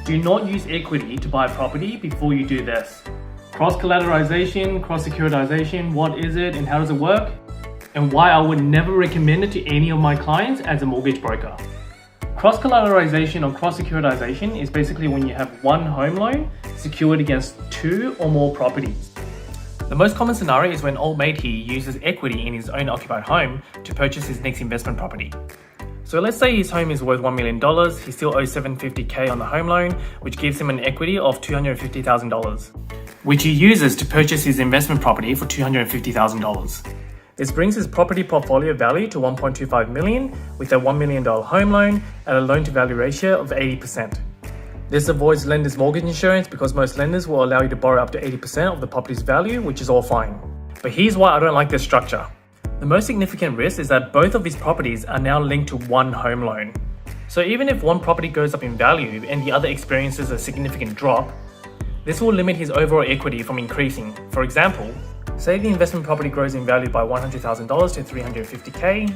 Do not use equity to buy a property before you do this. Cross-collateralization, cross-securization, what is it and how does it work? And why I would never recommend it to any of my clients as a mortgage broker. Cross-collateralization or cross-securitization is basically when you have one home loan secured against two or more properties. The most common scenario is when old mate here uses equity in his own occupied home to purchase his next investment property. So let's say his home is worth $1 million, he still owes $750,000 on the home loan, which gives him an equity of $250,000, which he uses to purchase his investment property for $250,000. This brings his property portfolio value to $1.25 million with a $1 million home loan at a loan to value ratio of 80%. This avoids lenders' mortgage insurance because most lenders will allow you to borrow up to 80% of the property's value, which is all fine. But here's why I don't like this structure. The most significant risk is that both of these properties are now linked to one home loan. So even if one property goes up in value and the other experiences a significant drop, this will limit his overall equity from increasing. For example, say the investment property grows in value by $100,000 to $350,000,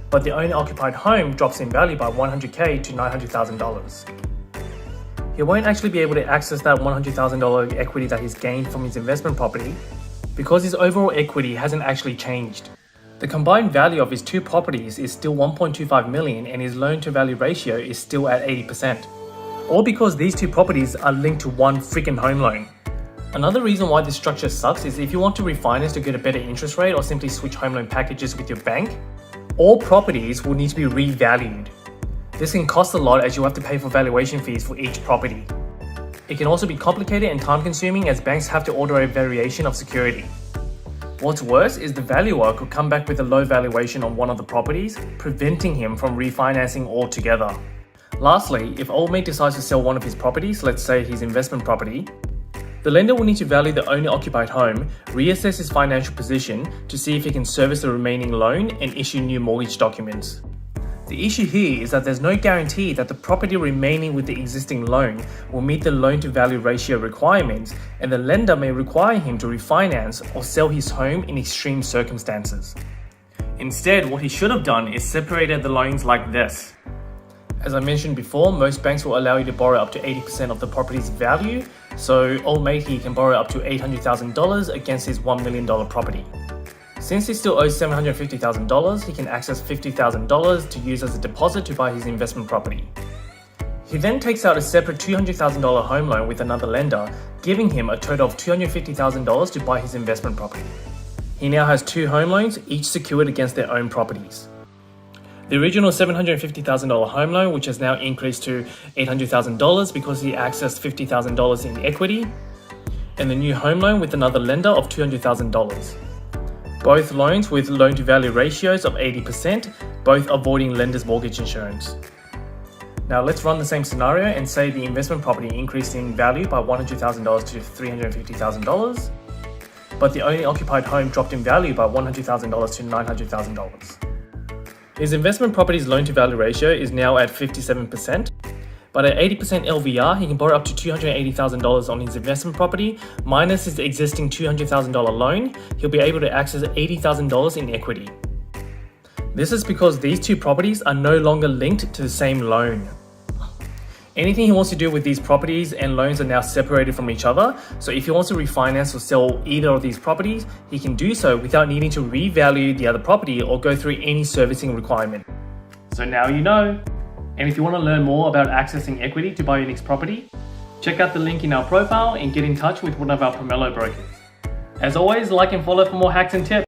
but the owner-occupied home drops in value by $100,000 to $900,000. He won't actually be able to access that $100,000 equity that he's gained from his investment property because his overall equity hasn't actually changed. The combined value of his two properties is still $1.25 million and his loan to value ratio is still at 80%. All because these two properties are linked to one freaking home loan. Another reason why this structure sucks is if you want to refinance to get a better interest rate or simply switch home loan packages with your bank, all properties will need to be revalued. This can cost a lot as you have to pay for valuation fees for each property. It can also be complicated and time-consuming as banks have to order a variation of security. What's worse is the valuer could come back with a low valuation on one of the properties, preventing him from refinancing altogether. Lastly, if old mate decides to sell one of his properties, let's say his investment property, the lender will need to value the owner-occupied home, reassess his financial position to see if he can service the remaining loan and issue new mortgage documents. The issue here is that there's no guarantee that the property remaining with the existing loan will meet the loan-to-value ratio requirements, and the lender may require him to refinance or sell his home in extreme circumstances. Instead, what he should have done is separated the loans like this. As I mentioned before, most banks will allow you to borrow up to 80% of the property's value, so old mate here can borrow up to $800,000 against his $1 million property. Since he still owes $750,000, he can access $50,000 to use as a deposit to buy his investment property. He then takes out a separate $200,000 home loan with another lender, giving him a total of $250,000 to buy his investment property. He now has two home loans, each secured against their own properties. The original $750,000 home loan, which has now increased to $800,000 because he accessed $50,000 in equity, and the new home loan with another lender of $200,000. Both loans with loan-to-value ratios of 80%, both avoiding lenders' mortgage insurance. Now let's run the same scenario and say the investment property increased in value by $100,000 to $350,000, but the owner-occupied home dropped in value by $100,000 to $900,000. His investment property's loan-to-value ratio is now at 57%, but at 80% LVR, he can borrow up to $280,000 on his investment property, minus his existing $200,000 loan, he'll be able to access $80,000 in equity. This is because these two properties are no longer linked to the same loan. Anything he wants to do with these properties and loans are now separated from each other, so if he wants to refinance or sell either of these properties, he can do so without needing to revalue the other property or go through any servicing requirement. So now you know. And if you want to learn more about accessing equity to buy your next property, check out the link in our profile and get in touch with one of our Pomelo brokers. As always, like and follow for more hacks and tips.